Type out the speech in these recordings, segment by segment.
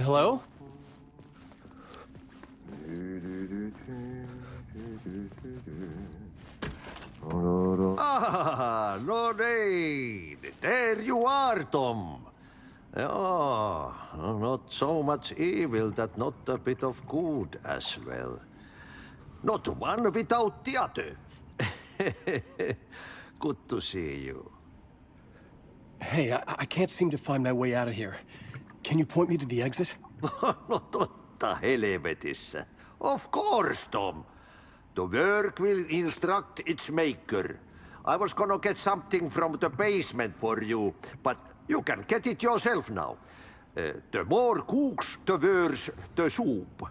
Hello? Ah, Lorraine! There you are, Tom. Oh, not so much evil that not a bit of good as well. Not one without the other. Good to see you. Hey, I can't seem to find my way out of here. Can you point me to the exit? No totta helvetissä. Of course, Tom. The work will instruct its maker. I was gonna get something from the basement for you, but you can get it yourself now. The more cooks, the worse the soup.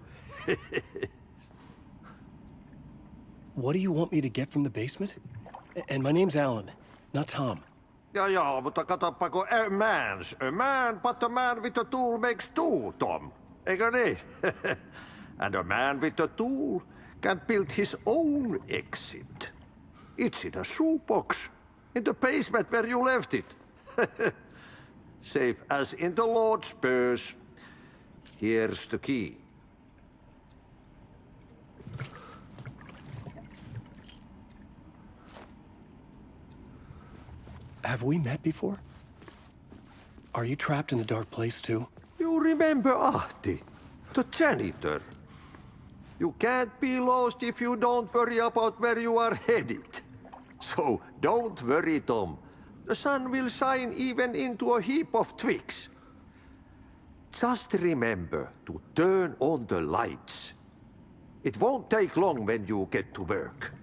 What do you want me to get from the basement? And my name's Alan, not Tom. Ja, mutta katsoppa, a man, but a man with a tool makes two, Tom. Eikö niin? And a man with a tool can build his own exit. It's in a shoebox, in the basement where you left it. Safe as in the Lord's purse. Here's the key. Have we met before? Are you trapped in the dark place too? You remember Ahti, the janitor. You can't be lost if you don't worry about where you are headed. So don't worry, Tom. The sun will shine even into a heap of twigs. Just remember to turn on the lights. It won't take long when you get to work.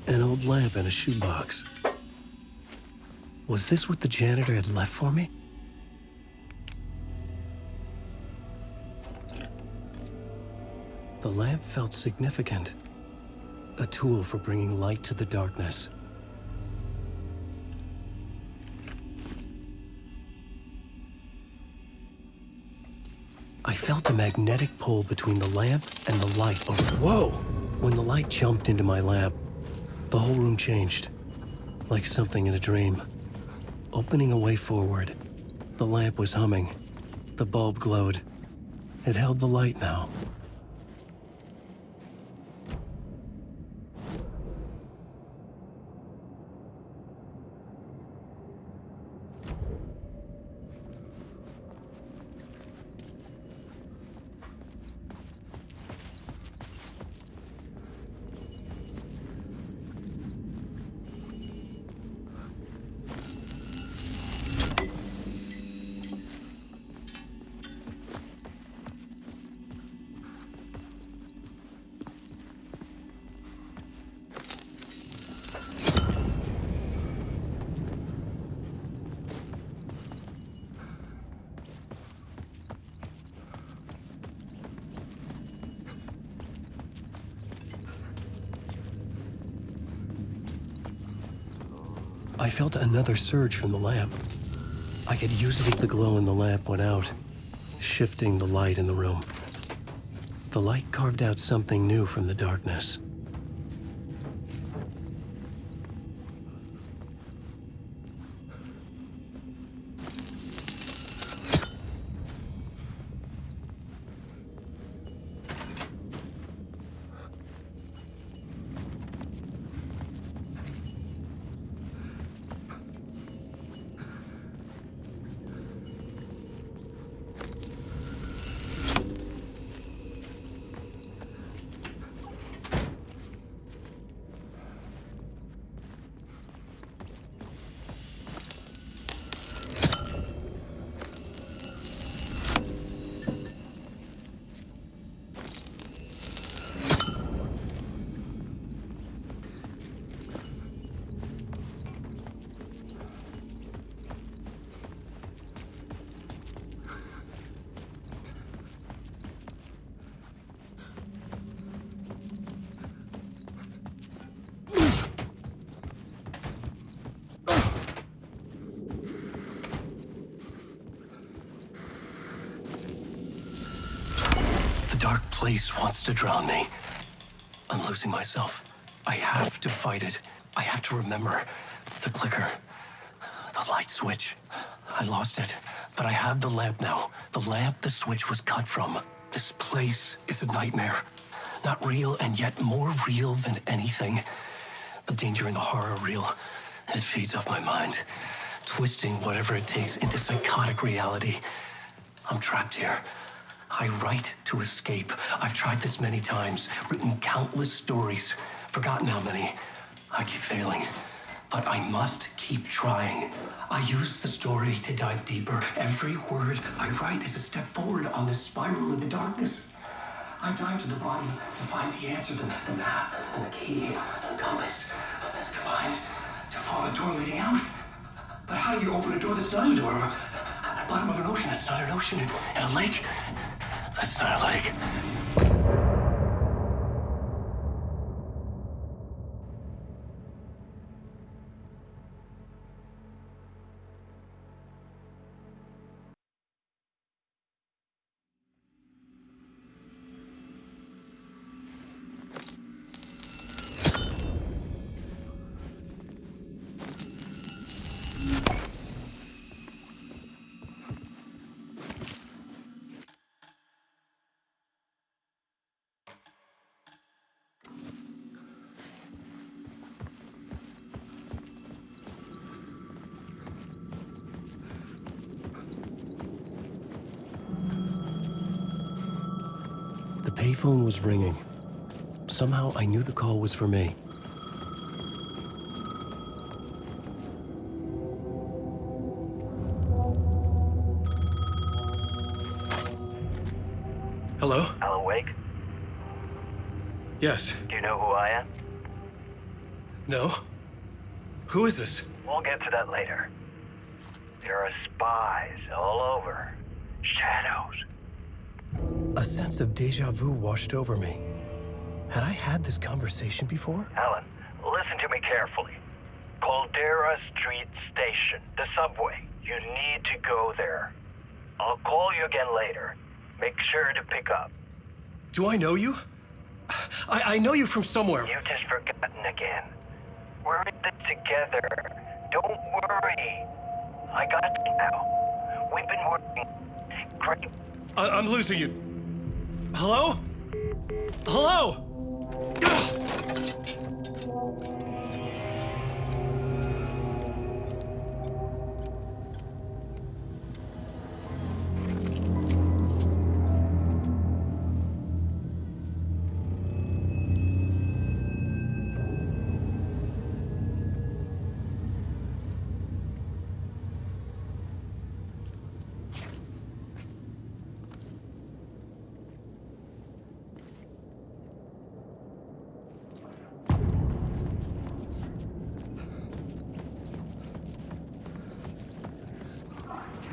An old lamp in a shoebox. Was this what the janitor had left for me? The lamp felt significant. A tool for bringing light to the darkness. I felt a magnetic pull between the lamp and the light over. Whoa! When the light jumped into my lamp, the whole room changed, like something in a dream. Opening a way forward, the lamp was humming. The bulb glowed. It held the light now. I felt another surge from the lamp. I could use it if the glow in the lamp went out, shifting the light in the room. The light carved out something new from the darkness. dark place wants to drown me. I'm losing myself. I have to fight it. I have to remember the clicker, the light switch. I lost it, but I have the lamp now. The lamp the switch was cut from. This place is a nightmare. Not real, and yet more real than anything. The danger and the horror real. It feeds off my mind, twisting whatever it takes into psychotic reality. I'm trapped here. I write to escape. I've tried this many times, written countless stories, forgotten how many. I keep failing, but I must keep trying. I use the story to dive deeper. Every word I write is a step forward on this spiral into darkness. I dive to the bottom to find the answer, the map, and the key, the compass. It's combined to form a door leading out. But how do you open a door that's not a door? At the bottom of an ocean that's not an ocean. And a lake that's not a lake. The payphone was ringing. Somehow I knew the call was for me. Hello? Alan Wake? Yes. Do you know who I am? No? Who is this? We'll get to that later. There are spies all over. Shadows. A sense of deja vu washed over me. Had I had this conversation before? Alan, listen to me carefully. Caldera Street Station, the subway. You need to go there. I'll call you again later. Make sure to pick up. Do I know you? I know you from somewhere. You've just forgotten again. We're in this together. Don't worry. I got you now. We've been working great. I'm losing you. Hello? Hello?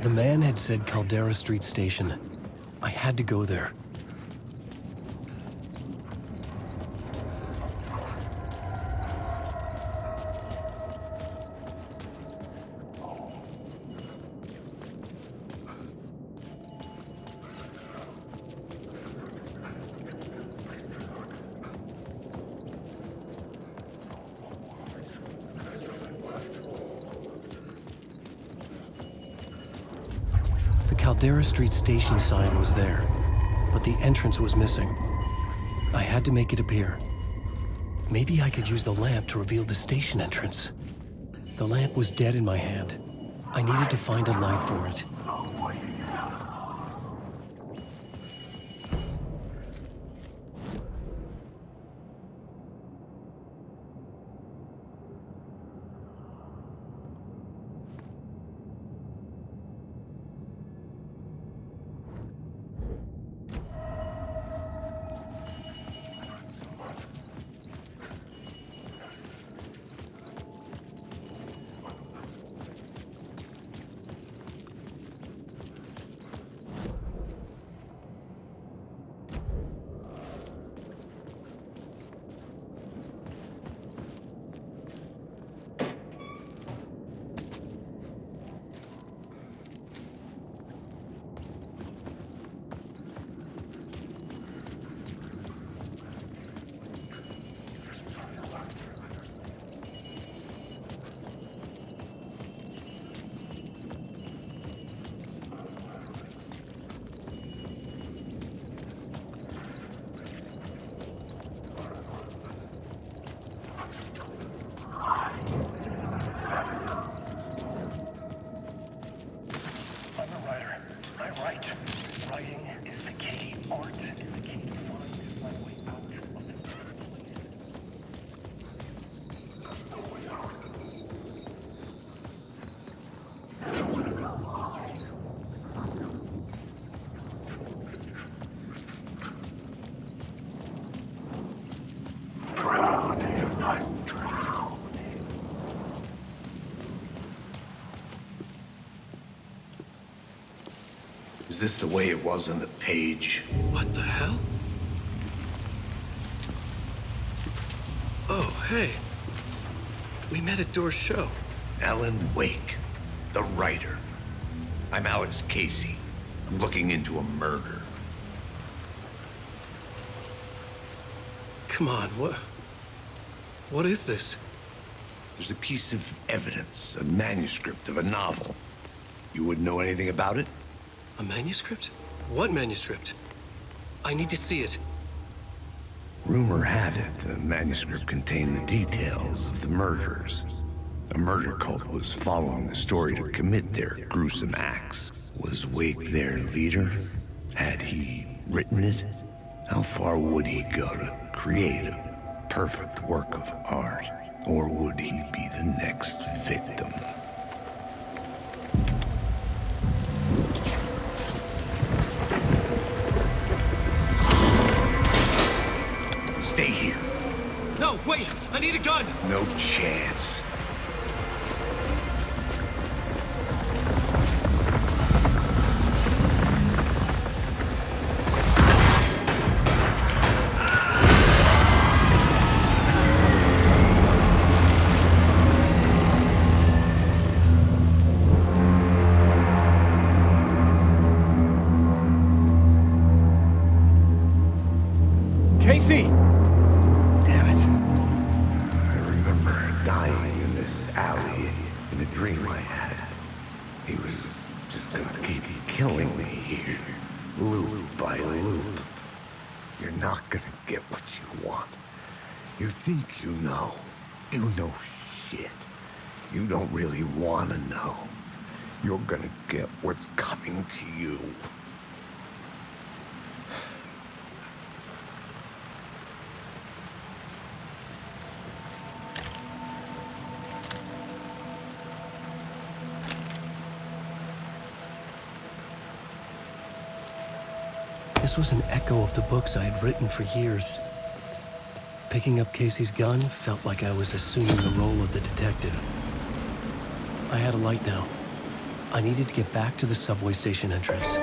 The man had said Caldera Street Station. I had to go there. The Caldera Street Station sign was there, but the entrance was missing. I had to make it appear. Maybe I could use the lamp to reveal the station entrance. The lamp was dead in my hand. I needed to find a light for it. Is this the way it was on the page? What the hell? Oh, hey. We met at Door's show. Alan Wake, the writer. I'm Alex Casey. I'm looking into a murder. Come on, what is this? There's a piece of evidence, a manuscript of a novel. You wouldn't know anything about it? A manuscript? What manuscript? I need to see it. Rumor had it the manuscript contained the details of the murders. A murder cult was following the story to commit their gruesome acts. Was Wake their leader? Had he written it? How far would he go to create a perfect work of art? Or would he be the next victim? Stay here. No, wait! I need a gun! No chance. Casey! Damn it. I remember dying in this alley in a dream I had. He was just gonna keep killing me here, loop by loop. You're not gonna get what you want. You think you know. You know shit. You don't really wanna know. You're gonna get what's coming to you. This was an echo of the books I had written for years. Picking up Casey's gun felt like I was assuming the role of the detective. I had a light now. I needed to get back to the subway station entrance.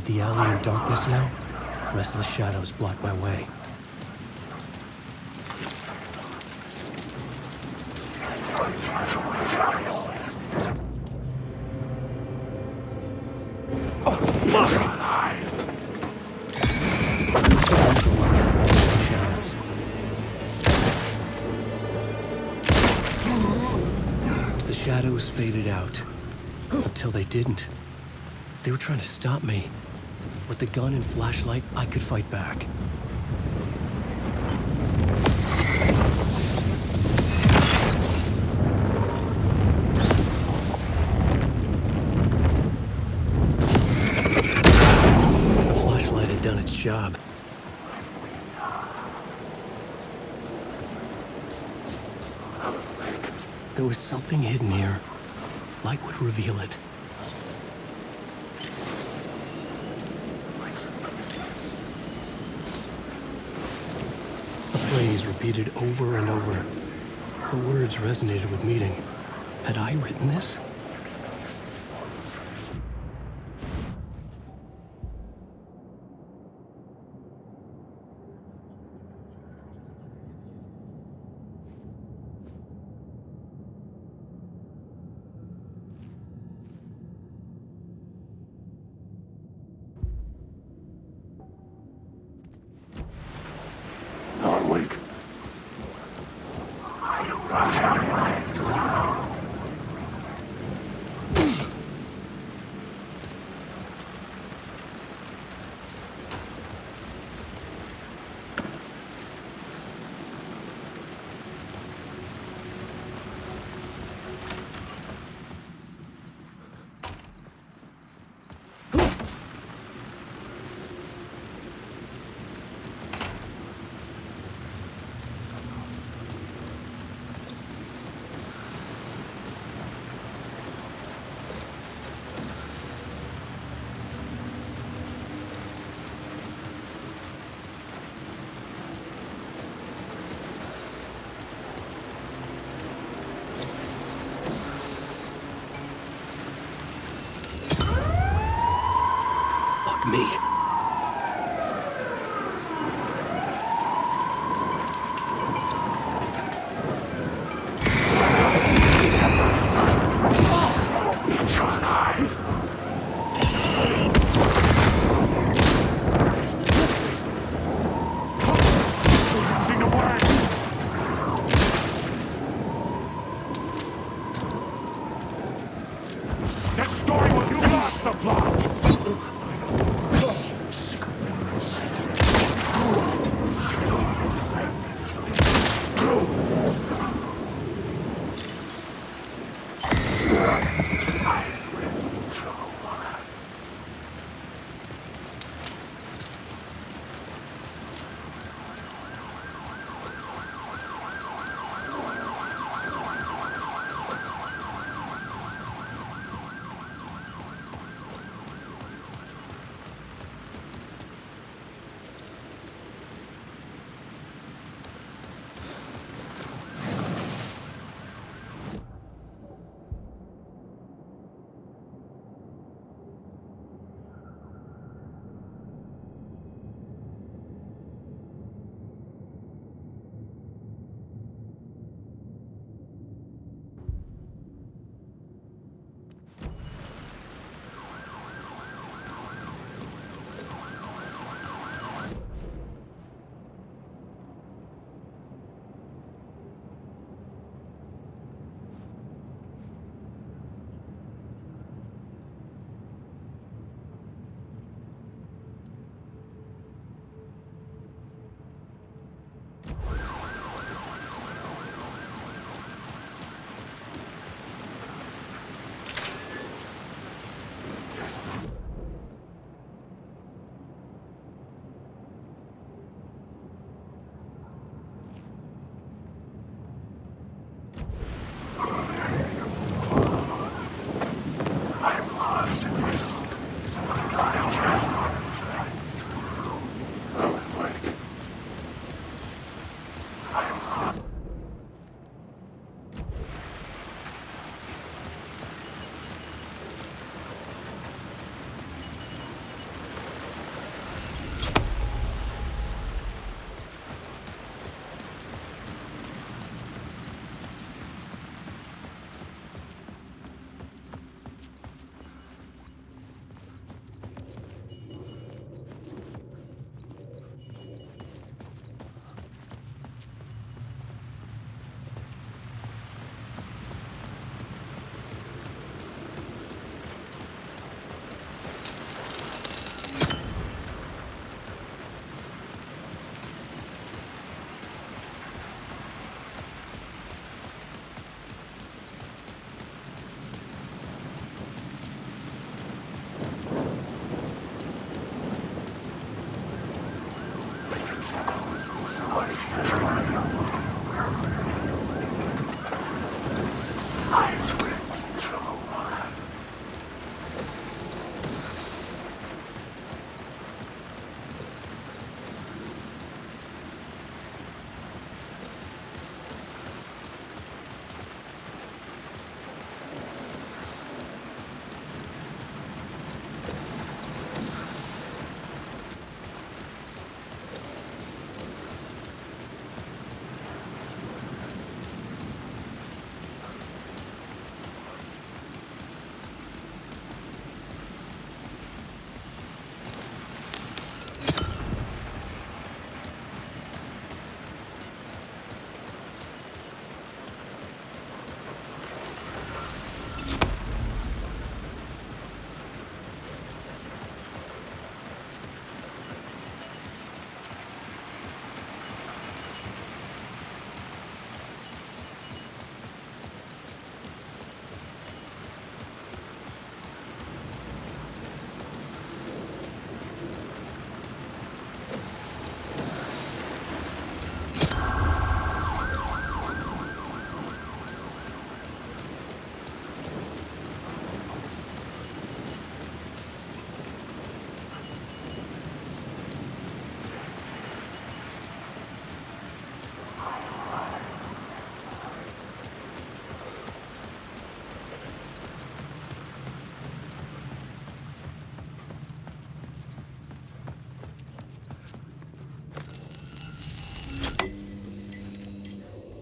With the alley in darkness now, the rest of the shadows block my way. The shadows faded out. Until they didn't. They were trying to stop me. With the gun and flashlight, I could fight back. The flashlight had done its job. There was something hidden here. Light would reveal it. The phrase repeated over and over. The words resonated with meaning. Had I written this? Hardwick.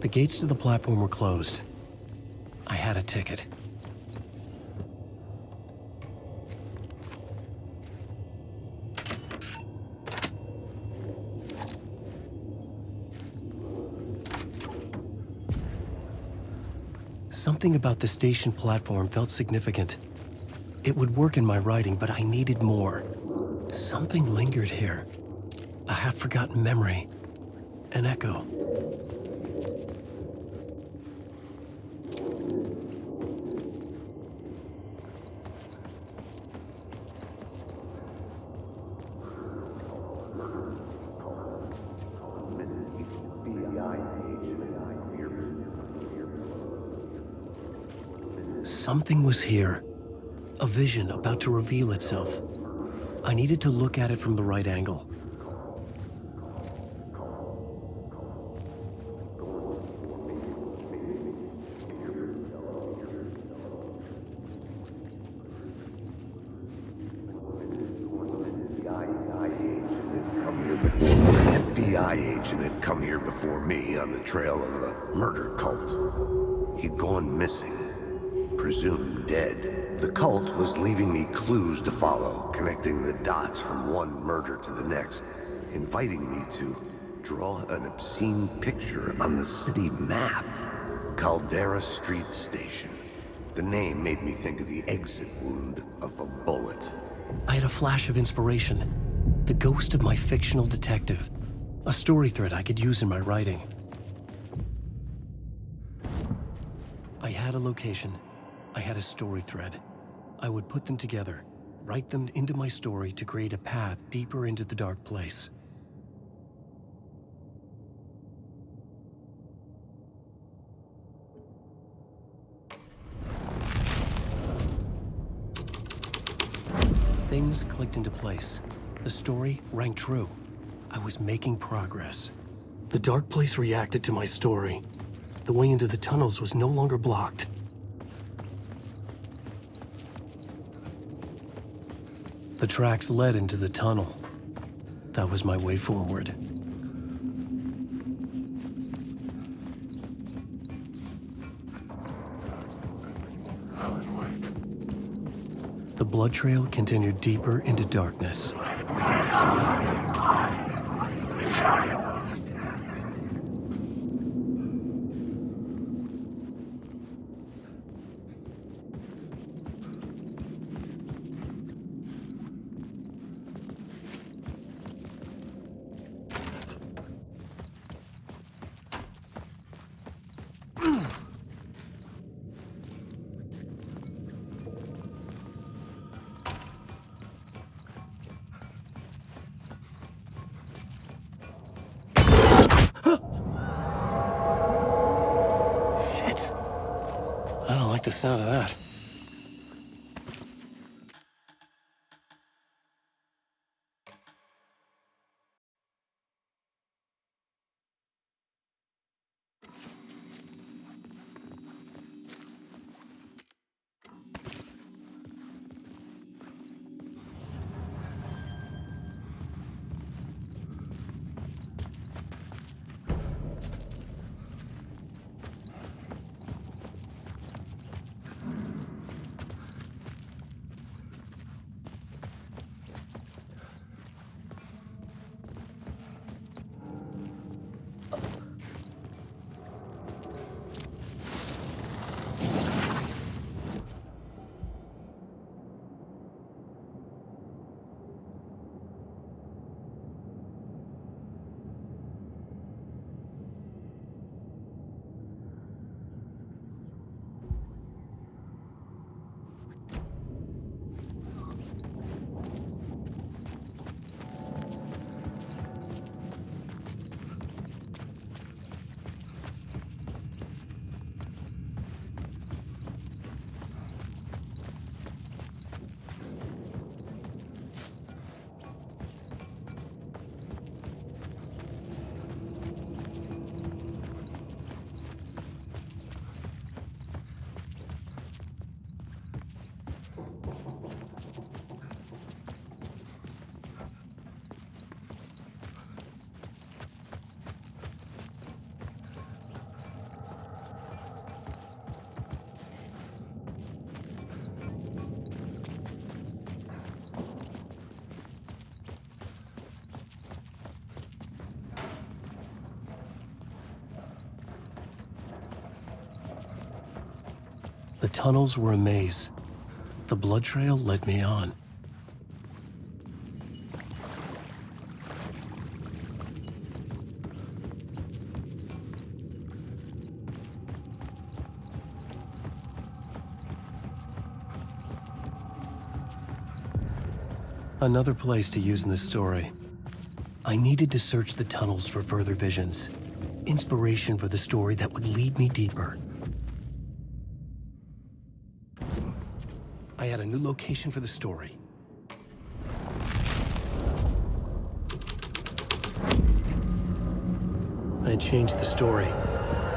The gates to the platform were closed. I had a ticket. Something about the station platform felt significant. It would work in my writing, but I needed more. Something lingered here. A half-forgotten memory. An echo. Something was here. A vision about to reveal itself. I needed to look at it from the right angle. An FBI agent had come here before me on the trail of a murder cult. He'd gone missing, presumed dead. The cult was leaving me clues to follow, connecting the dots from one murder to the next, inviting me to draw an obscene picture on the city map. Caldera Street Station. The name made me think of the exit wound of a bullet. I had a flash of inspiration. The ghost of my fictional detective. A story thread I could use in my writing. I had a location. I had a story thread. I would put them together, write them into my story to create a path deeper into the dark place. Things clicked into place. The story rang true. I was making progress. The dark place reacted to my story. The way into the tunnels was no longer blocked. The tracks led into the tunnel. That was my way forward. The blood trail continued deeper into darkness. like the sound of that. The tunnels were a maze. The blood trail led me on. Another place to use in the story. I needed to search the tunnels for further visions. Inspiration for the story that would lead me deeper. I had a new location for the story. I had changed the story.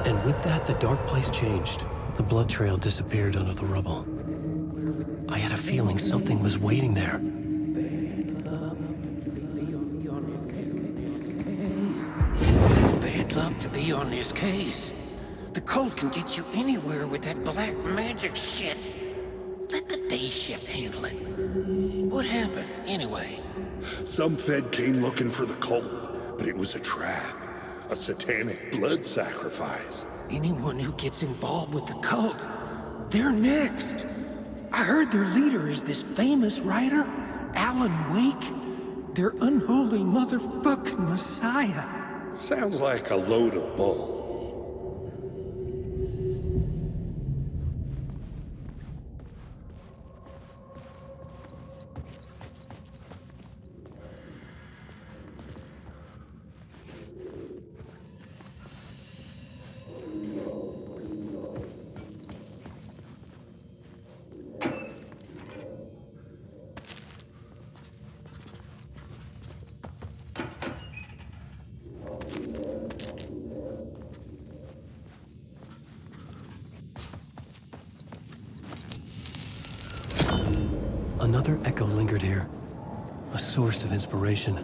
And with that, the dark place changed. The blood trail disappeared under the rubble. I had a feeling something was waiting there. It's bad luck to be on this case. The cult can get you anywhere with that black magic shit. Let the day shift handle it. What happened, anyway? Some Fed came looking for the cult, but it was a trap. A satanic blood sacrifice. Anyone who gets involved with the cult, they're next. I heard their leader is this famous writer, Alan Wake. Their unholy motherfucking messiah. Sounds like a load of bull. Another echo lingered here, a source of inspiration.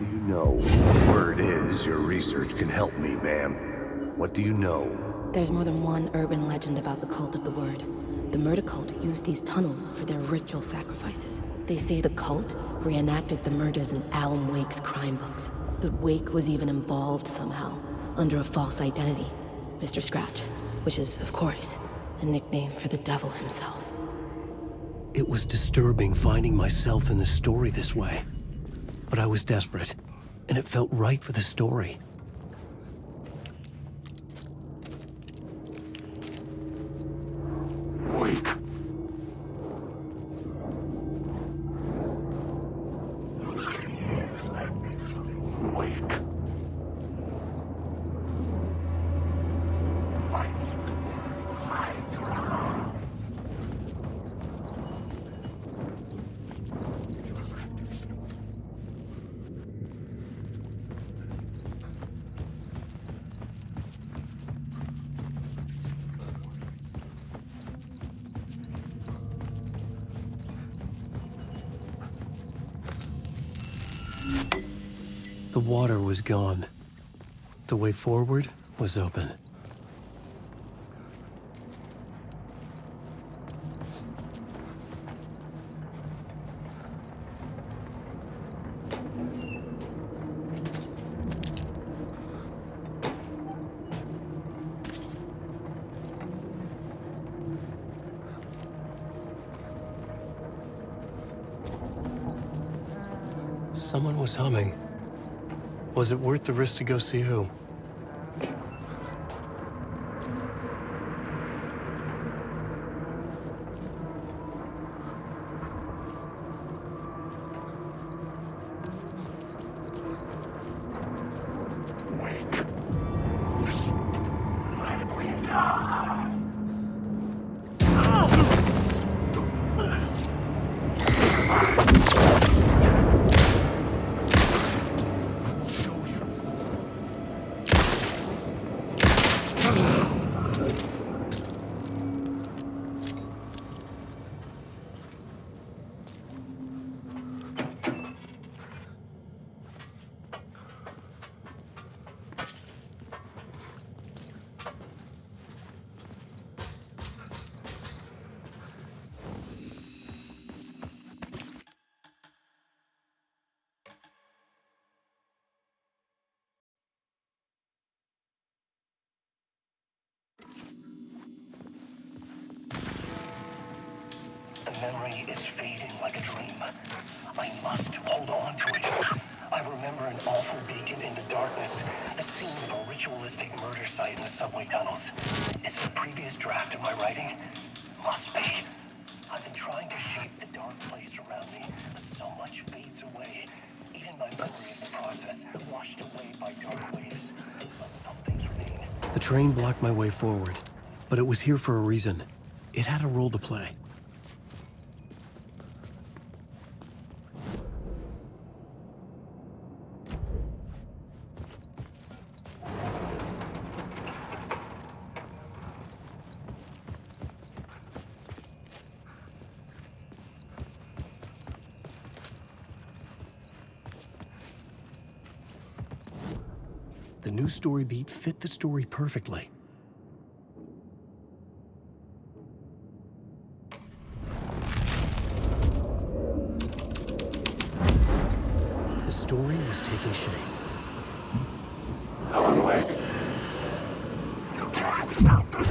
do you know? Word is, your research can help me, ma'am. What do you know? There's more than one urban legend about the Cult of the Word. The murder cult used these tunnels for their ritual sacrifices. They say the cult reenacted the murders in Alan Wake's crime books. That Wake was even involved somehow, under a false identity. Mr. Scratch, which is, of course, a nickname for the devil himself. It was disturbing finding myself in the story this way. But I was desperate, and it felt right for the story. Wake. Wake. The water was gone. The way forward was open. Someone was humming. Was it worth the risk to go see who? Wake. Let me die. The memory is fading like a dream. I must hold on to it. I remember an awful beacon in the darkness, a scene of a ritualistic murder site in the subway tunnels. Is it a previous draft of my writing? Must be. I've been trying to shape the dark place around me, but so much fades away. Even my memory of the process, washed away by dark waves. But some things remain. The train blocked my way forward, but it was here for a reason. It had a role to play. The new story beat fit the story perfectly. The story was taking shape. Alan Wake. You can't stop the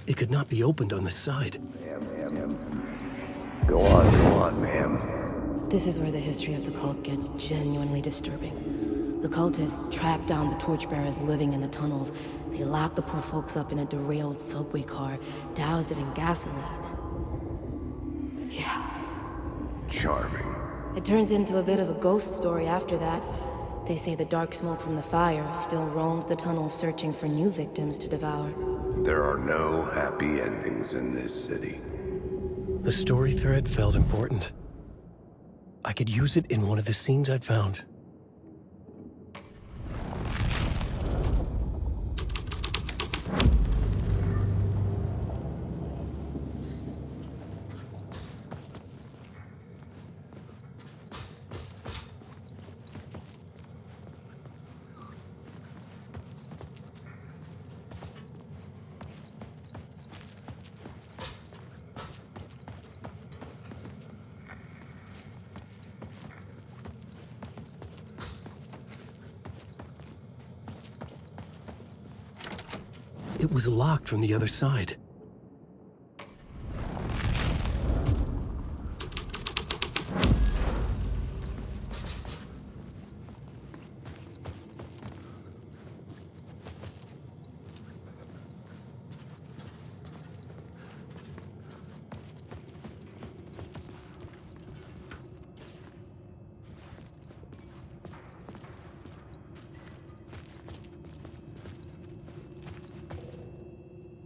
It could not be opened on this side. Go on, ma'am. This is where the history of the cult gets genuinely disturbing. The cultists tracked down the torchbearers living in the tunnels. They locked the poor folks up in a derailed subway car, doused it in gasoline. Yeah. Charming. It turns into a bit of a ghost story after that. They say the dark smoke from the fire still roams the tunnels searching for new victims to devour. There are no happy endings in this city. The story thread felt important. I could use it in one of the scenes I'd found. It was locked from the other side.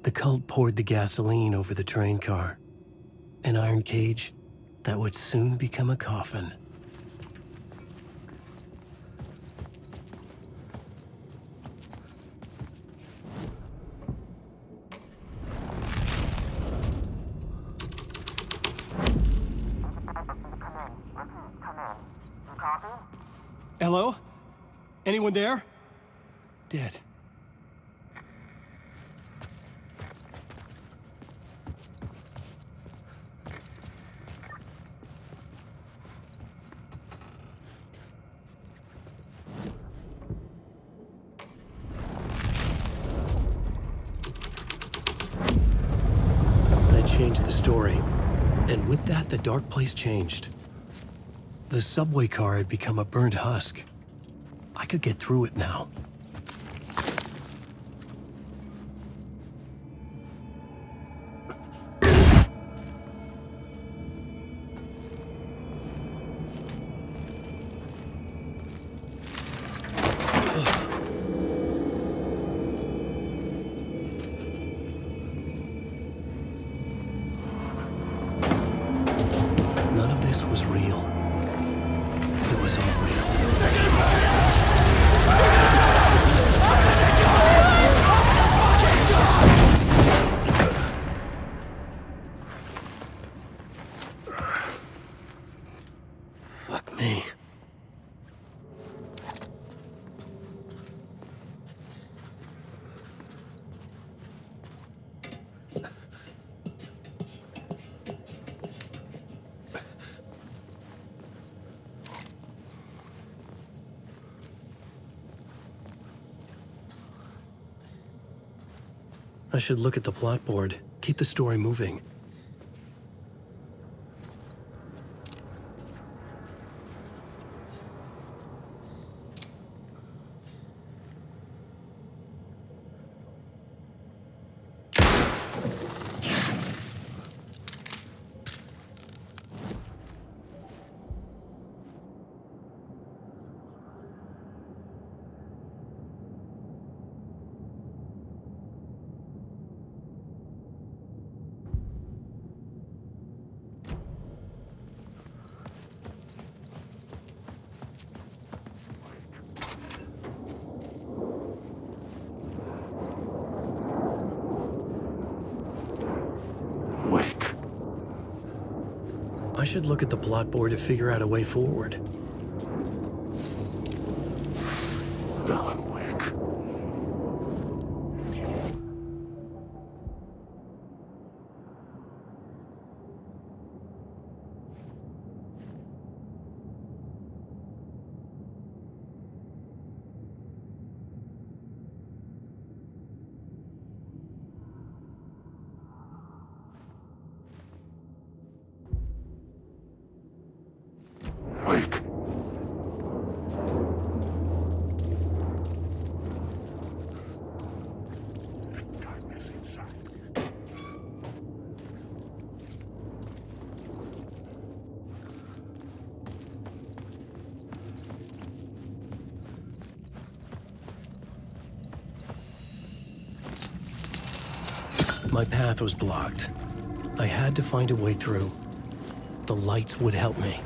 The cult poured the gasoline over the train car. An iron cage that would soon become a coffin. Hello? Anyone there? Dead. Changed the story, and with that, the dark place changed. The subway car had become a burnt husk. I could get through it now. Was real. It was all real. Fuck me. I should look at the plot board, keep the story moving. I should look at the plot board to figure out a way forward. Alan Wake. My path was blocked. I had to find a way through. The lights would help me.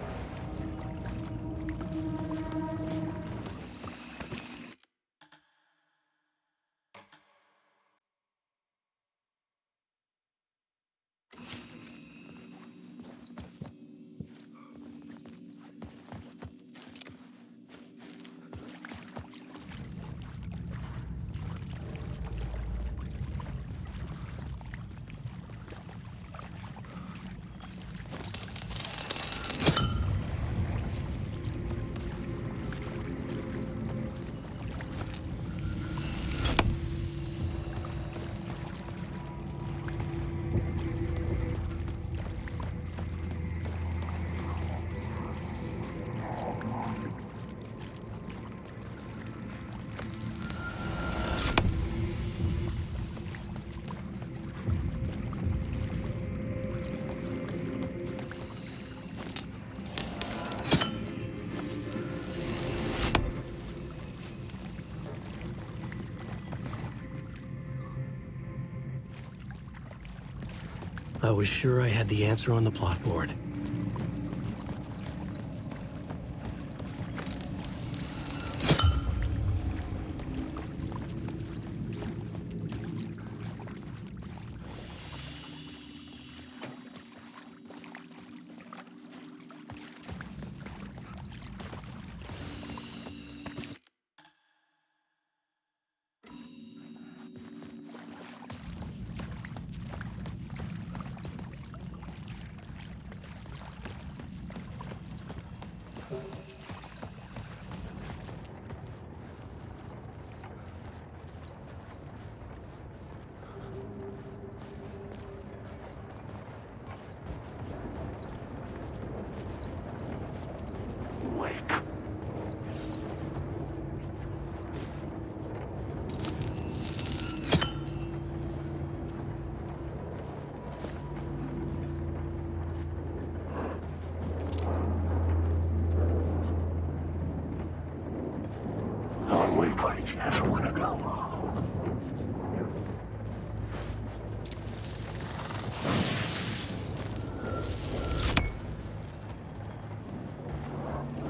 I was sure I had the answer on the plot board.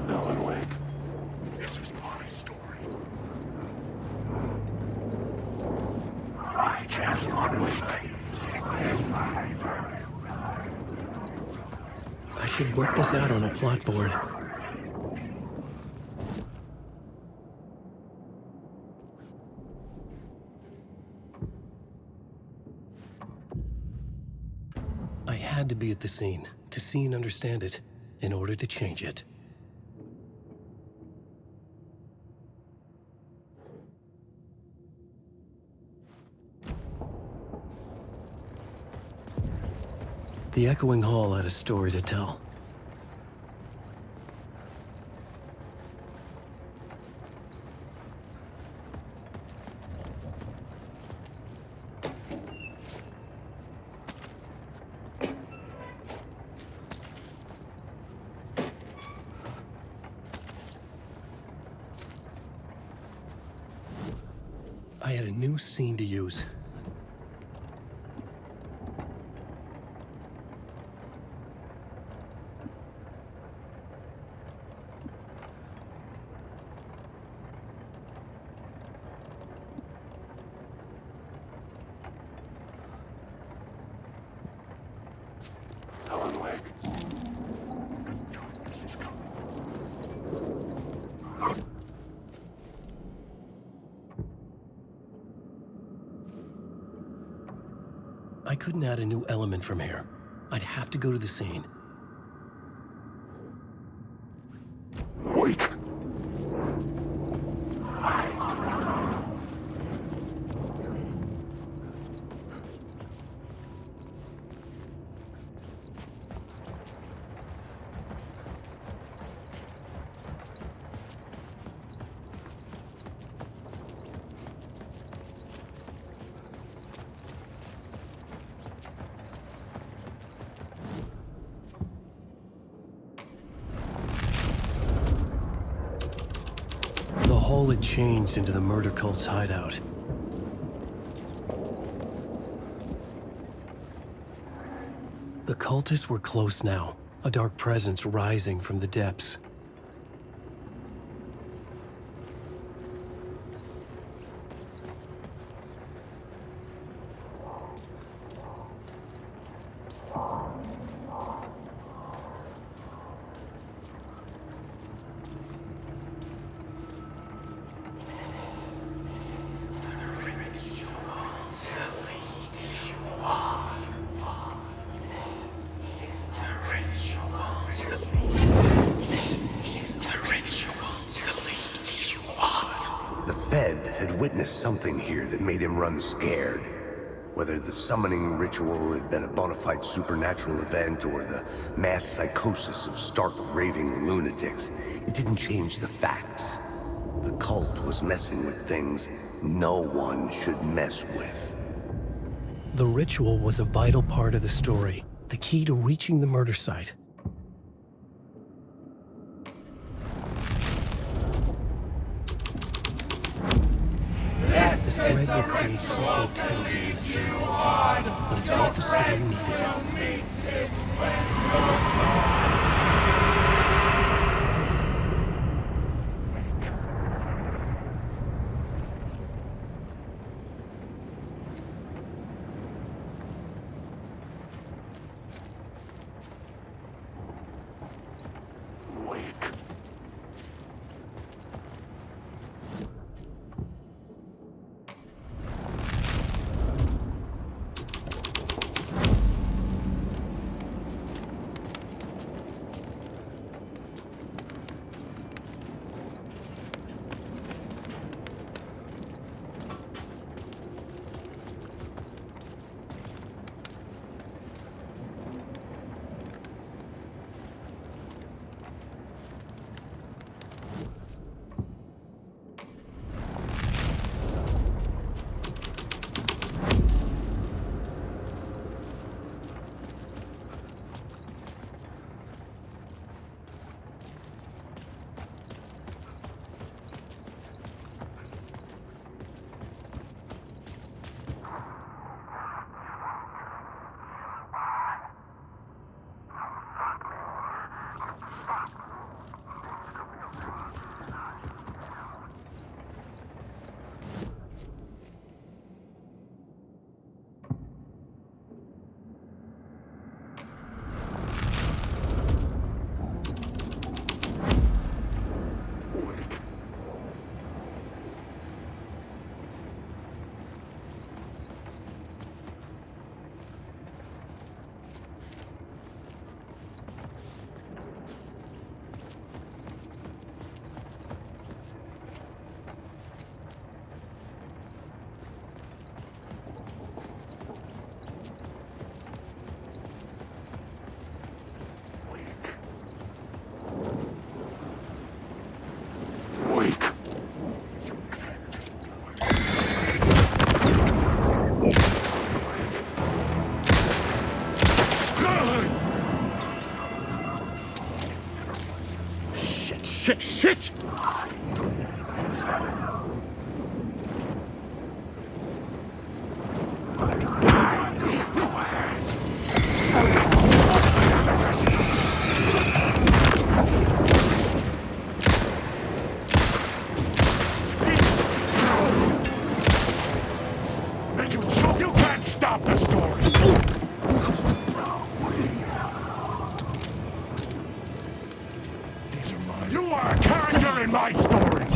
Alan Wake, this is my story. I just want to say, I should work this out on a plot board. I had to be at the scene, to see and understand it, in order to change it. The echoing hall had a story to tell. I had a new scene to use. Alan Wake. I couldn't add a new element from here. I'd have to go to the scene. Wait. The hall had changed into the murder cult's hideout. cultists were close now, a dark presence rising from the depths. The Fed had witnessed something here that made him run scared. Whether the summoning ritual had been a bona fide supernatural event or the mass psychosis of stark raving lunatics, it didn't change the facts. The cult was messing with things no one should mess with. The ritual was a vital part of the story, the key to reaching the murder site. The thread will create something terrible in the scene, but it's what the story needed. Shit! You can't stop the story! You are a character in my story!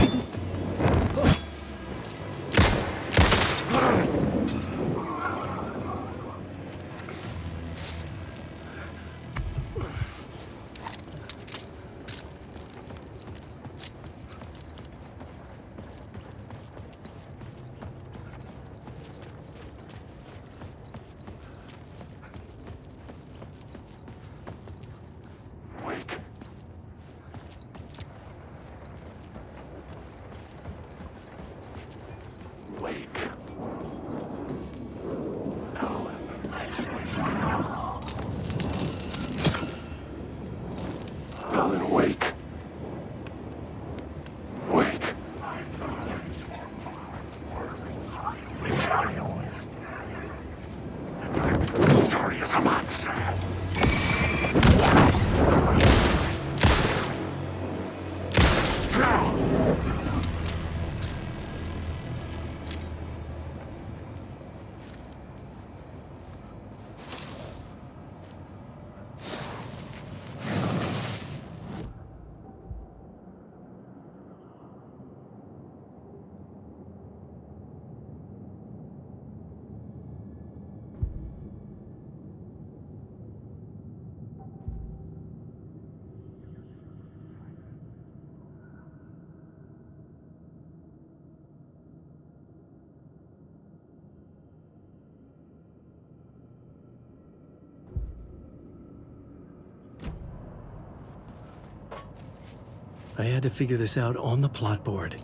I had to figure this out on the plot board.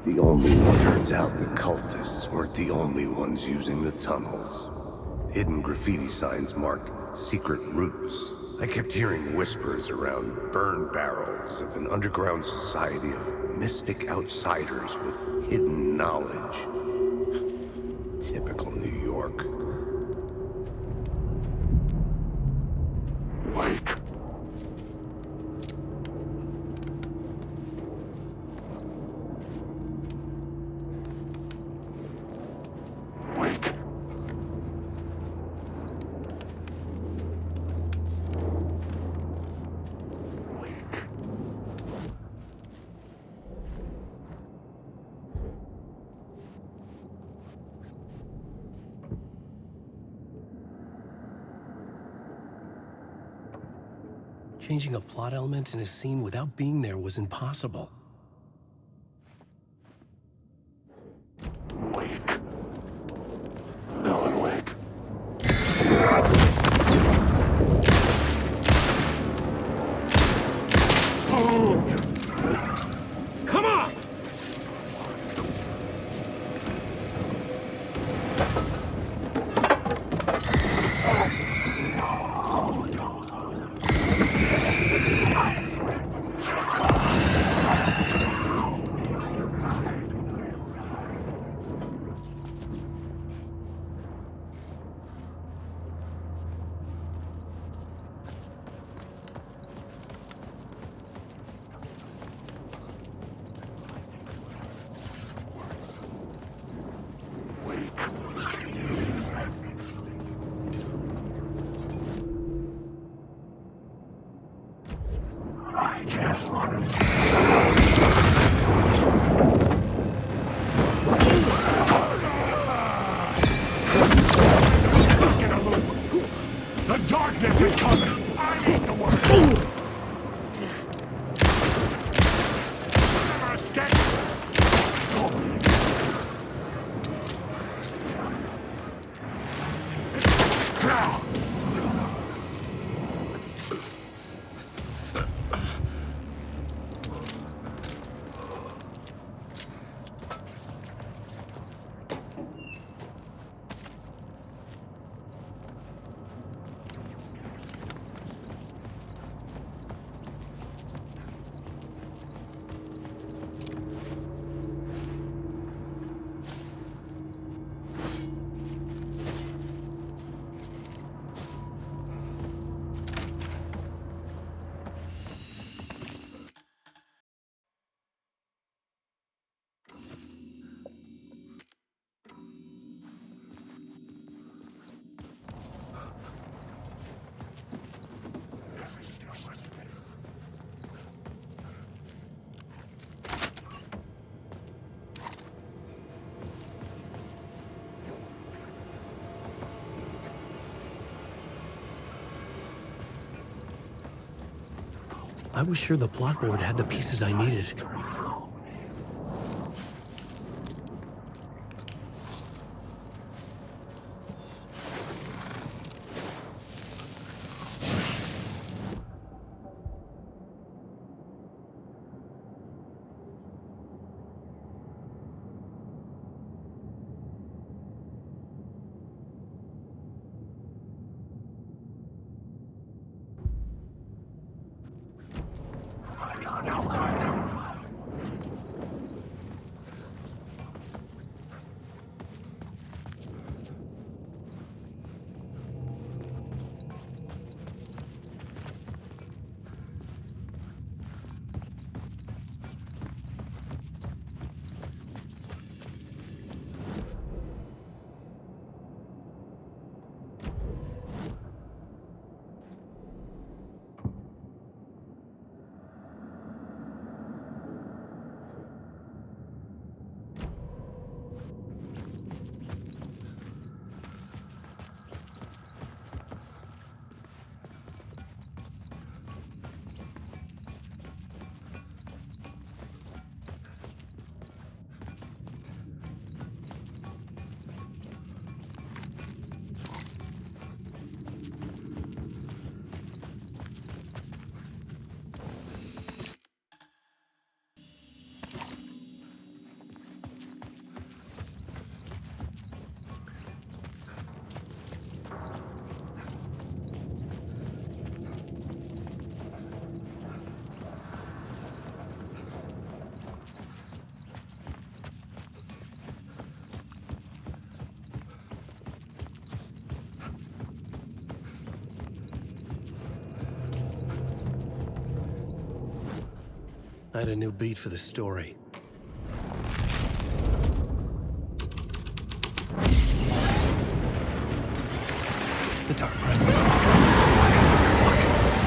The only one. Turns out the cultists weren't the only ones using the tunnels. Hidden graffiti signs marked secret routes. I kept hearing whispers around burn barrels of an underground society of mystic outsiders with hidden knowledge. Typical New York. Wake. Wake. Changing a plot element in a scene without being there was impossible. Wake. Alan Wake. Come on! I just want to... Get a loop. The darkness is coming. I need the word. Never escape. I was sure the plot board had the pieces I needed. I had a new beat for the story. The Dark Presence.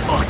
Fuck!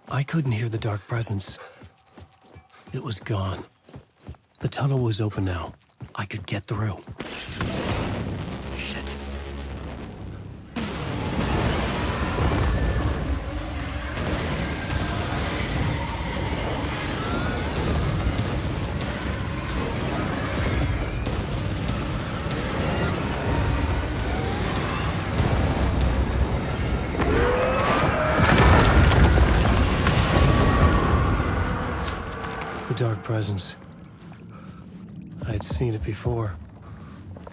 I couldn't hear the Dark Presence. It was gone. The tunnel was open now. I could get through. Shit. The Dark Presence. I had seen it before.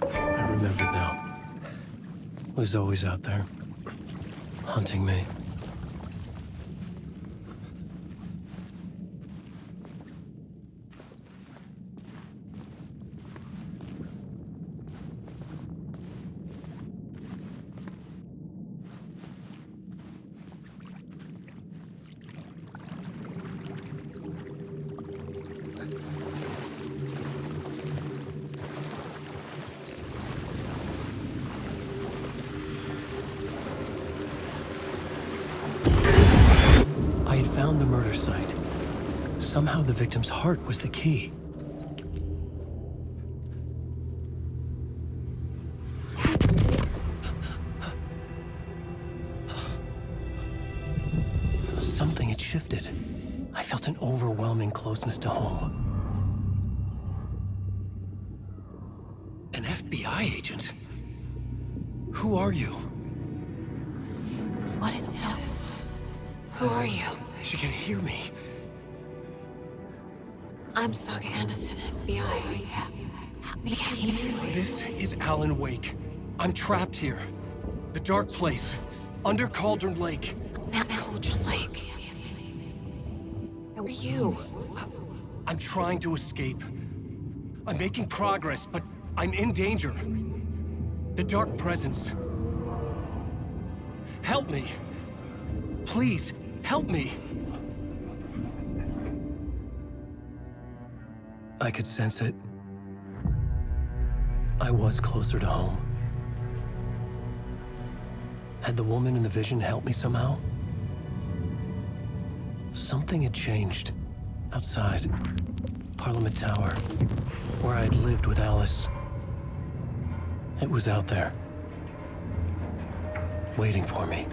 I remembered now. It was always out there, hunting me. I had found the murder site. Somehow the victim's heart was the key. Something had shifted. I felt an overwhelming closeness to home. An FBI agent? Who are you? What is this? Who are you? She can hear me. I'm Saga Anderson, FBI. This is Alan Wake. I'm trapped here. The dark place. Under Cauldron Lake. Cauldron Lake. Who are you? I'm trying to escape. I'm making progress, but I'm in danger. The Dark Presence. Help me. Please, help me. I could sense it. I was closer to home. Had the woman in the vision helped me somehow? Something had changed. Outside. Parliament Tower. Where I had lived with Alice. It was out there. Waiting for me.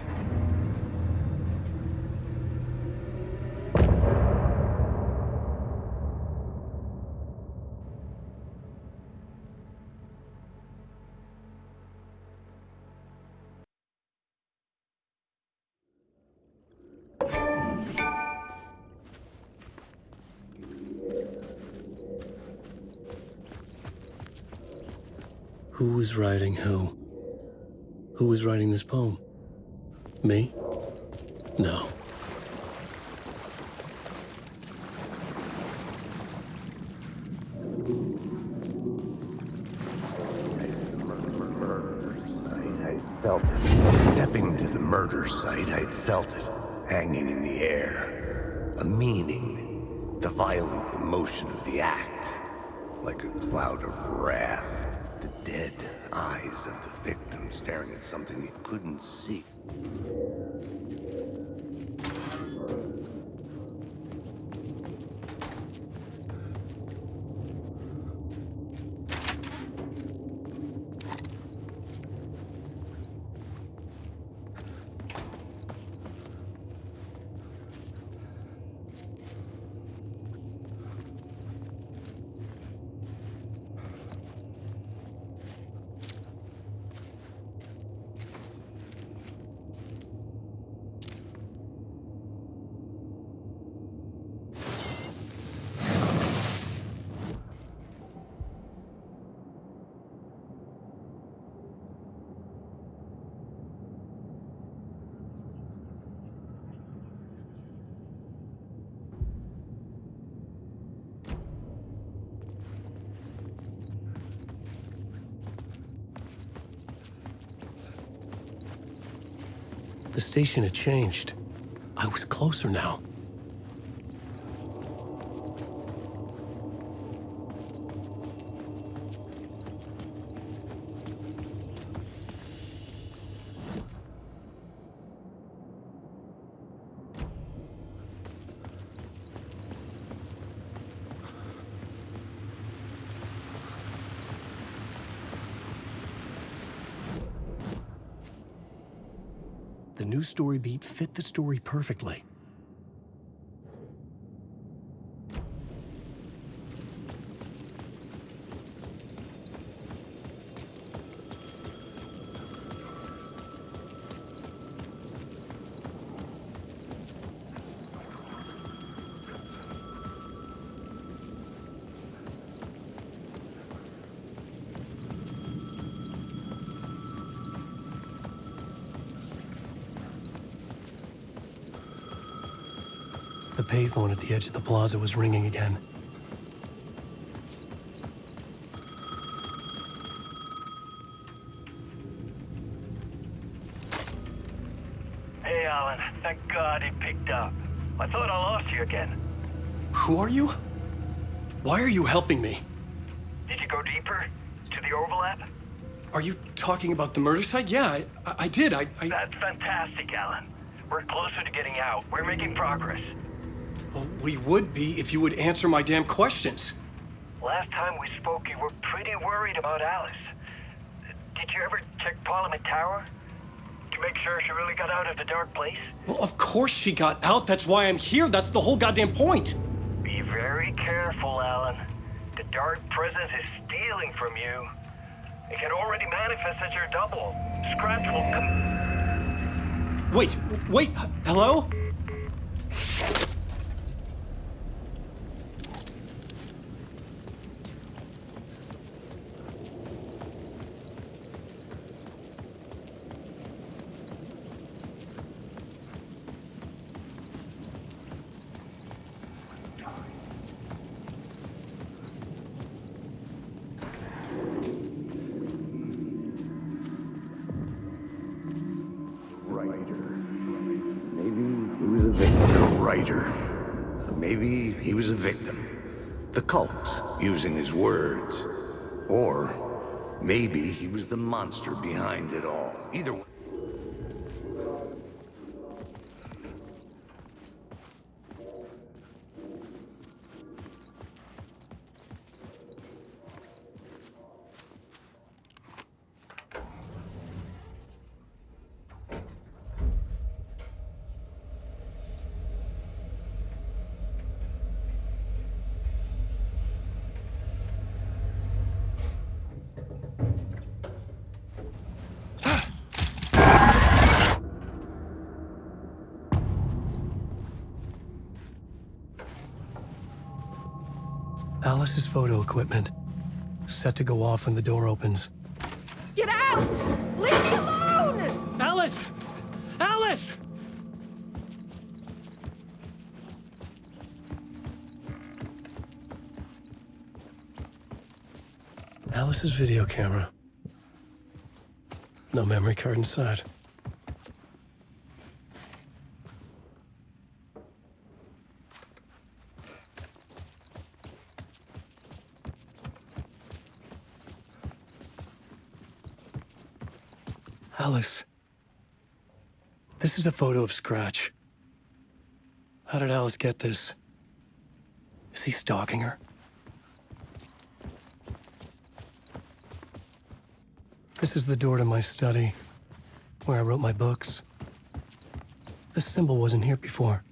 Who was writing who? Who was writing this poem? Me? No. I felt it. Stepping to the murder site, I'd felt it, hanging in the air. A meaning, the violent emotion of the act, like a cloud of wrath. The dead eyes of the victim staring at something it couldn't see. The station had changed. I was closer now. The new story beat fit the story perfectly. The payphone at the edge of the plaza was ringing again. Hey, Alan. Thank God he picked up. I thought I lost you again. Who are you? Why are you helping me? Did you go deeper? To the overlap? Are you talking about the murder site? Yeah, I did. That's fantastic, Alan. We're closer to getting out. We're making progress. Well, we would be if you would answer my damn questions. Last time we spoke, you were pretty worried about Alice. Did you ever check Parliament Tower? To make sure she really got out of the dark place? Well, of course she got out. That's why I'm here. That's the whole goddamn point. Be very careful, Alan. The dark presence is stealing from you. It can already manifest as your double. Scratch will come. Wait, hello? Maybe he was a victim. The cult, using his words. Or maybe he was the monster behind it all. Either way. Alice's photo equipment. Set to go off when the door opens. Get out! Leave me alone! Alice! Alice! Alice's video camera. No memory card inside. Alice. This is a photo of Scratch. How did Alice get this? Is he stalking her? This is the door to my study, where I wrote my books. This symbol wasn't here before.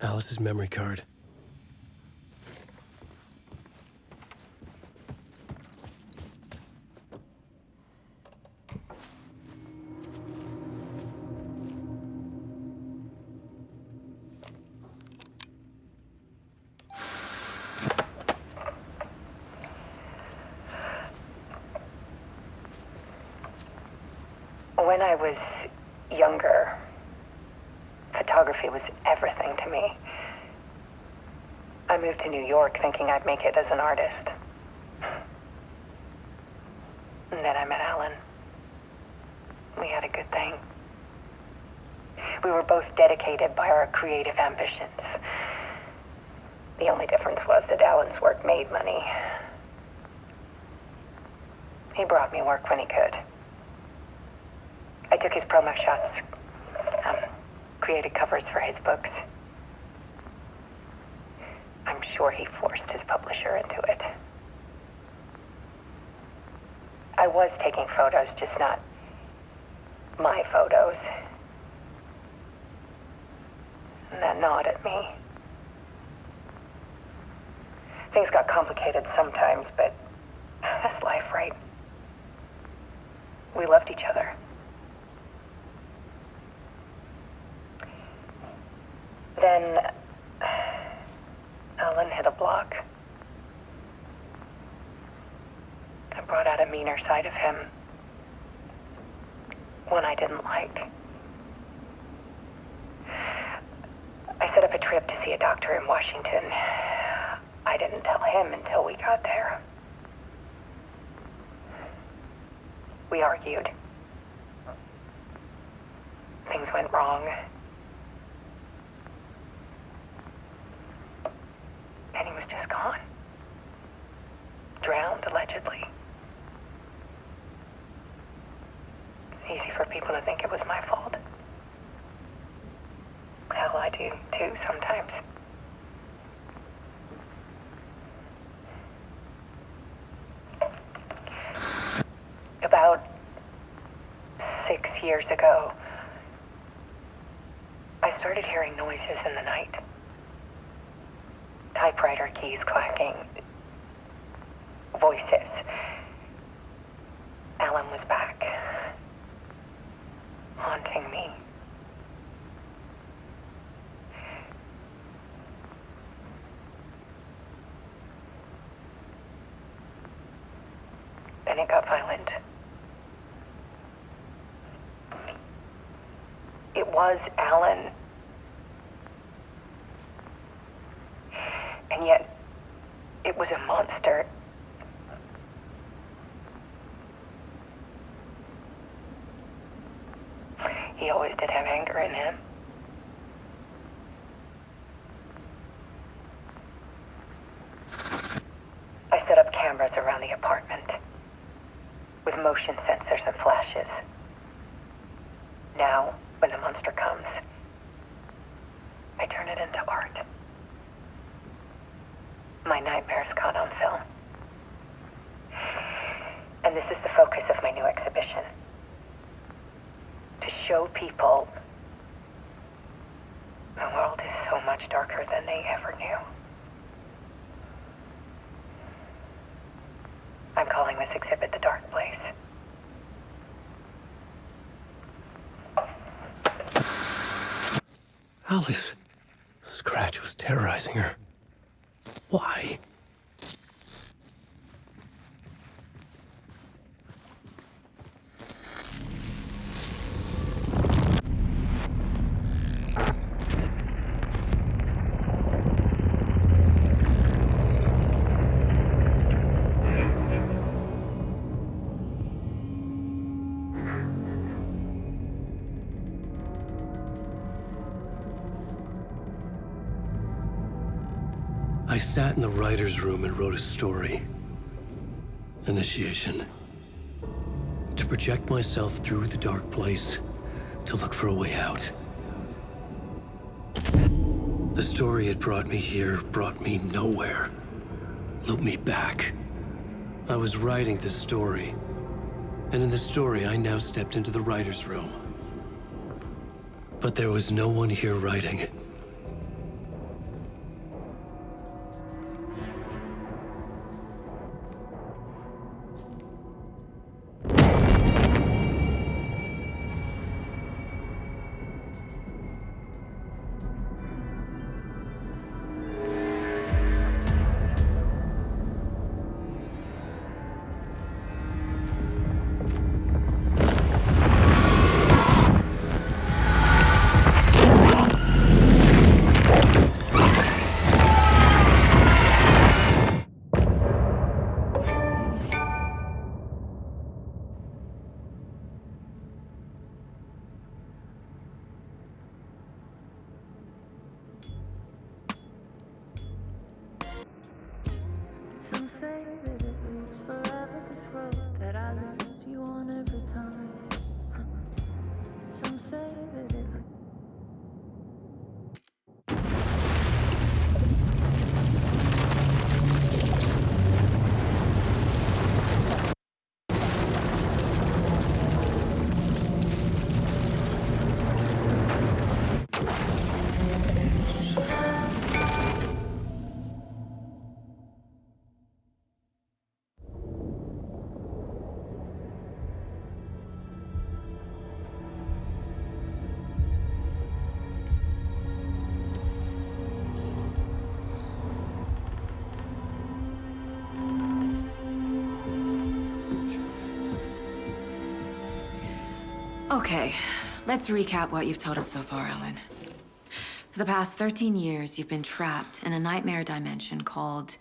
Alice's memory card. When I was younger, photography was everything to me. I moved to New York thinking I'd make it as an artist. And then I met Alan. We had a good thing. We were both dedicated by our creative ambitions. The only difference was that Alan's work made money. He brought me work when he could. I took his promo shots, created covers for his books. I'm sure he forced his publisher into it. I was taking photos, just not my photos. And that gnawed at me. Things got complicated sometimes, but that's life, right? We loved each other. Then Alan hit a block. I brought out a meaner side of him. One I didn't like. I set up a trip to see a doctor in Washington. I didn't tell him until we got there. We argued. Things went wrong. And he was just gone. Drowned, allegedly. It's easy for people to think it was my fault. Hell, I do too sometimes. About 6 years ago, I started hearing noises in the night. Typewriter keys clacking. Voices. Alan was back. Haunting me. Then it got violent. It was Alan. And yet, it was a monster. He always did have anger in him. I set up cameras around the apartment with motion sensors and flashes. Now, when the monster comes, I turn it into art. My nightmares caught on film. And this is the focus of my new exhibition. To show people the world is so much darker than they ever knew. I'm calling this exhibit The Dark Place. Alice. Scratch was terrorizing her. Why? I sat in the writer's room and wrote a story. Initiation. To project myself through the dark place, to look for a way out. The story had brought me here, brought me nowhere. Looped me back. I was writing the story. And in the story, I now stepped into the writer's room. But there was no one here writing it. Okay, let's recap what you've told us so far, Alan. For the past 13 years, you've been trapped in a nightmare dimension called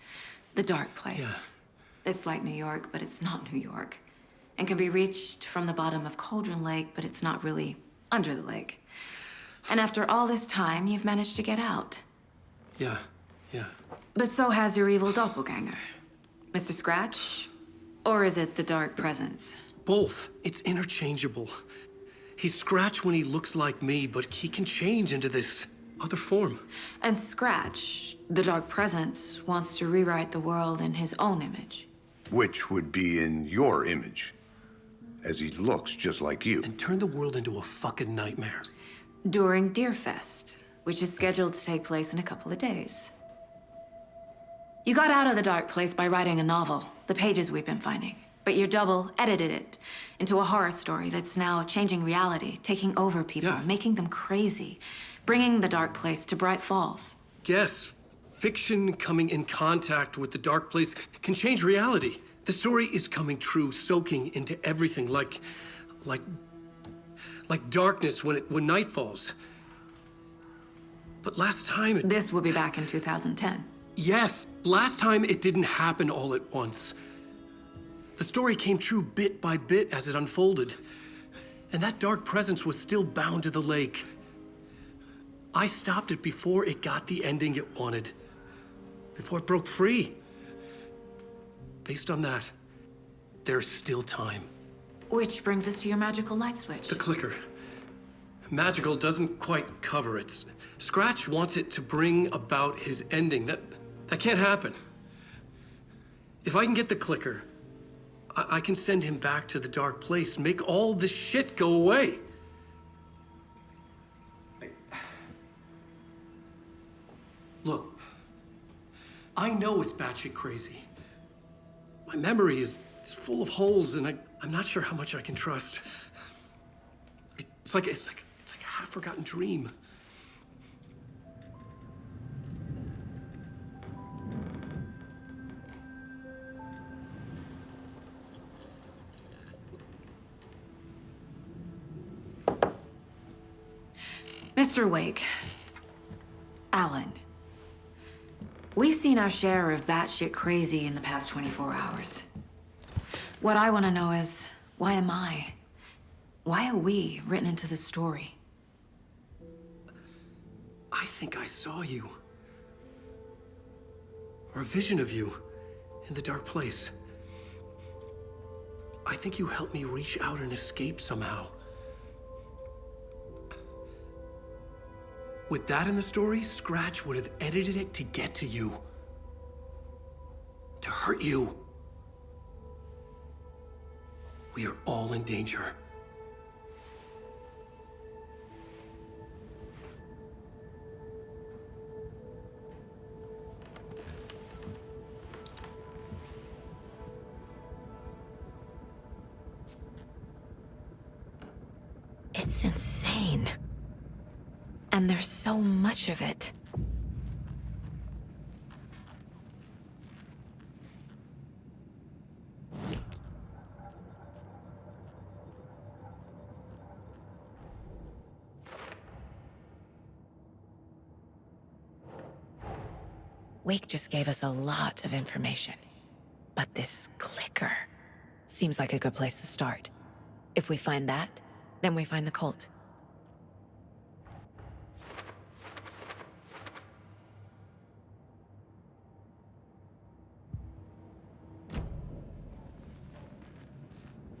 the Dark Place. Yeah. It's like New York, but it's not New York. And can be reached from the bottom of Cauldron Lake, but it's not really under the lake. And after all this time, you've managed to get out. Yeah. But so has your evil doppelganger. Mr. Scratch? Or is it the Dark Presence? Both. It's interchangeable. He's Scratch when he looks like me, but he can change into this other form. And Scratch, the Dark Presence, wants to rewrite the world in his own image. Which would be in your image, as he looks just like you. And turn the world into a fucking nightmare. During Deerfest, which is scheduled to take place in a couple of days. You got out of the Dark Place by writing a novel, the pages we've been finding. But your double edited it into a horror story that's now changing reality, taking over people, making them crazy, bringing the Dark Place to Bright Falls. Yes, fiction coming in contact with the Dark Place can change reality. The story is coming true, soaking into everything like darkness when night falls. But last time This will be back in 2010. Yes, last time it didn't happen all at once. The story came true bit by bit as it unfolded. And that dark presence was still bound to the lake. I stopped it before it got the ending it wanted. Before it broke free. Based on that, there's still time. Which brings us to your magical light switch. The clicker. Magical doesn't quite cover it. Scratch wants it to bring about his ending. That can't happen. If I can get the clicker, I can send him back to the Dark Place, make all this shit go away. Look, I know it's batshit crazy. My memory is full of holes, and I'm not sure how much I can trust. It's like a half-forgotten dream. Mr. Wake, Alan, we've seen our share of batshit crazy in the past 24 hours. What I want to know is, why am I? Why are we written into the story? I think I saw you. Or a vision of you in the Dark Place. I think you helped me reach out and escape somehow. With that in the story, Scratch would have edited it to get to you. To hurt you. We are all in danger. It's insane. And there's so much of it. Wake just gave us a lot of information. But this clicker seems like a good place to start. If we find that, then we find the cult.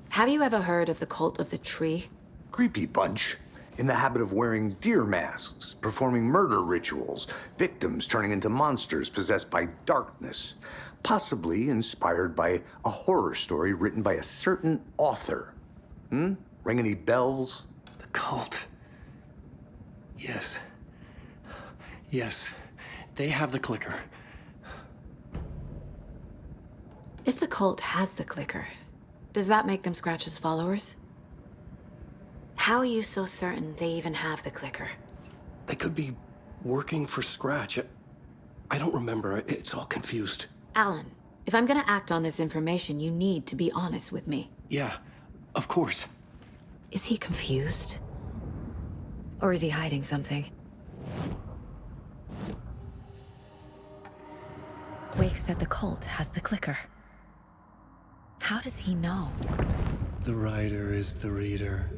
Have you ever heard of the Cult of the Tree? Creepy bunch. In the habit of wearing deer masks, performing murder rituals, victims turning into monsters possessed by darkness. Possibly inspired by a horror story written by a certain author. Ring any bells? The cult. Yes. Yes. They have the clicker. If the cult has the clicker, does that make them Scratch's followers? How are you so certain they even have the clicker? They could be working for Scratch. I don't remember. It's all confused. Alan, if I'm gonna act on this information, you need to be honest with me. Yeah, of course. Is he confused? Or is he hiding something? Wake said the cult has the clicker. How does he know? The writer is the reader.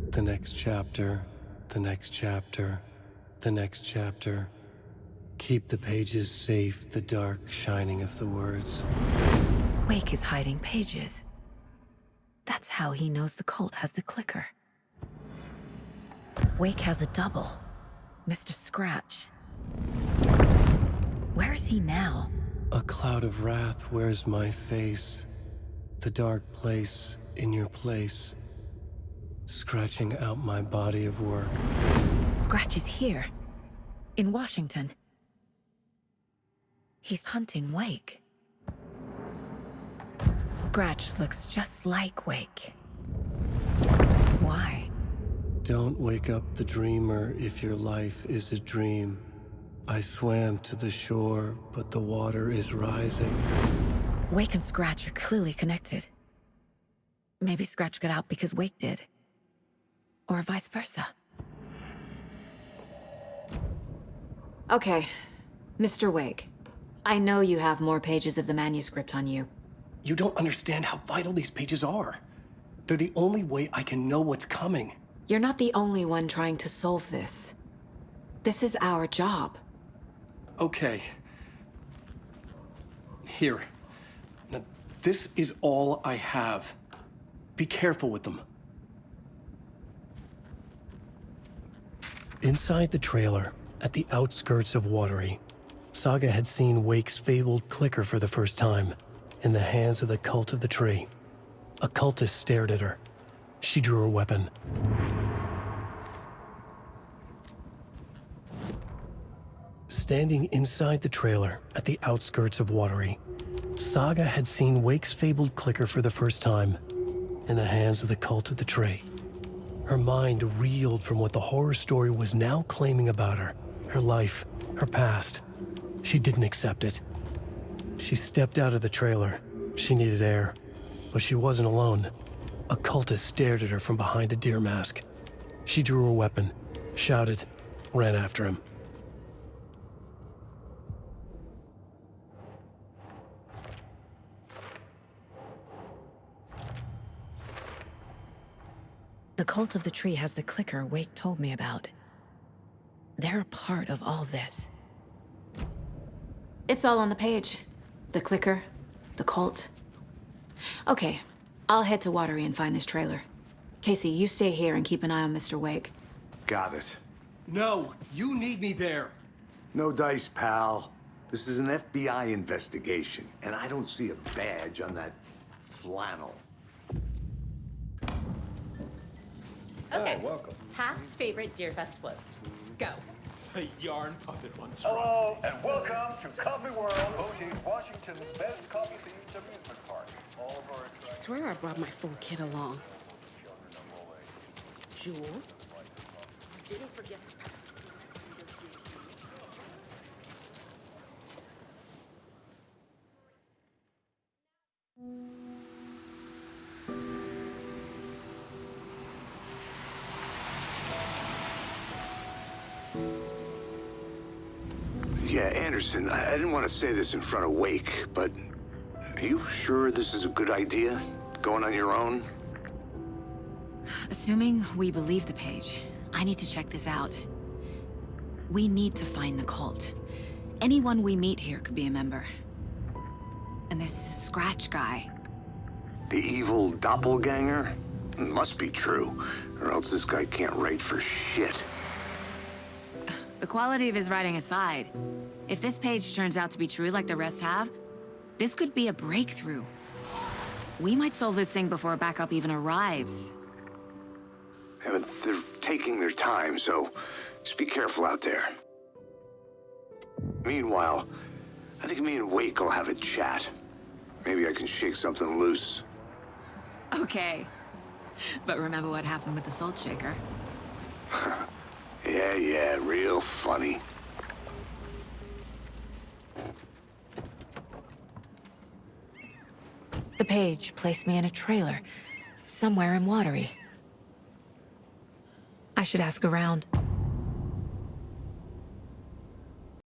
The next chapter, the next chapter, the next chapter. Keep the pages safe, the dark shining of the words. Wake is hiding pages. That's how he knows the cult has the clicker. Wake has a double. Mr. Scratch. Where is he now? A cloud of wrath wears my face. The dark place in your place. Scratching out my body of work. Scratch is here. In Washington. He's hunting Wake. Scratch looks just like Wake. Why? Don't wake up the dreamer if your life is a dream. I swam to the shore, but the water is rising. Wake and Scratch are clearly connected. Maybe Scratch got out because Wake did. Or vice versa. Okay, Mr. Wake. I know you have more pages of the manuscript on you. You don't understand how vital these pages are. They're the only way I can know what's coming. You're not the only one trying to solve this. This is our job. Okay. Here. Now, this is all I have. Be careful with them. Inside the trailer, at the outskirts of Watery, Saga had seen Wake's fabled clicker for the first time, in the hands of the Cult of the Tree. A cultist stared at her. She drew her weapon. Standing inside the trailer, at the outskirts of Watery, Saga had seen Wake's fabled clicker for the first time, in the hands of the Cult of the Tree. Her mind reeled from what the horror story was now claiming about her, her life, her past. She didn't accept it. She stepped out of the trailer. She needed air, but she wasn't alone. A cultist stared at her from behind a deer mask. She drew her weapon, shouted, ran after him. The Cult of the Tree has the clicker Wake told me about. They're a part of all this. It's all on the page. The clicker, the cult. Okay, I'll head to Watery and find this trailer. Casey, you stay here and keep an eye on Mr. Wake. Got it. No, you need me there. No dice, pal. This is an FBI investigation, and I don't see a badge on that flannel. Okay. Oh, welcome. Past favorite Deerfest floats. Go. The yarn puppet one's Hello, and welcome to Coffee World, OG Washington's best coffee-themed amusement park. All of our I swear I brought my full kit along. Jules? I didn't forget to pack. Yeah, Anderson, I didn't want to say this in front of Wake, but are you sure this is a good idea? Going on your own? Assuming we believe the page, I need to check this out. We need to find the cult. Anyone we meet here could be a member. And this Scratch guy. The evil doppelganger? Must be true, or else this guy can't write for shit. The quality of his writing aside, if this page turns out to be true like the rest have, this could be a breakthrough. We might solve this thing before backup even arrives. Yeah, but they're taking their time, so just be careful out there. Meanwhile, I think me and Wake will have a chat. Maybe I can shake something loose. Okay. But remember what happened with the Salt Shaker? Yeah, real funny. The page placed me in a trailer, somewhere in Watery. should ask around.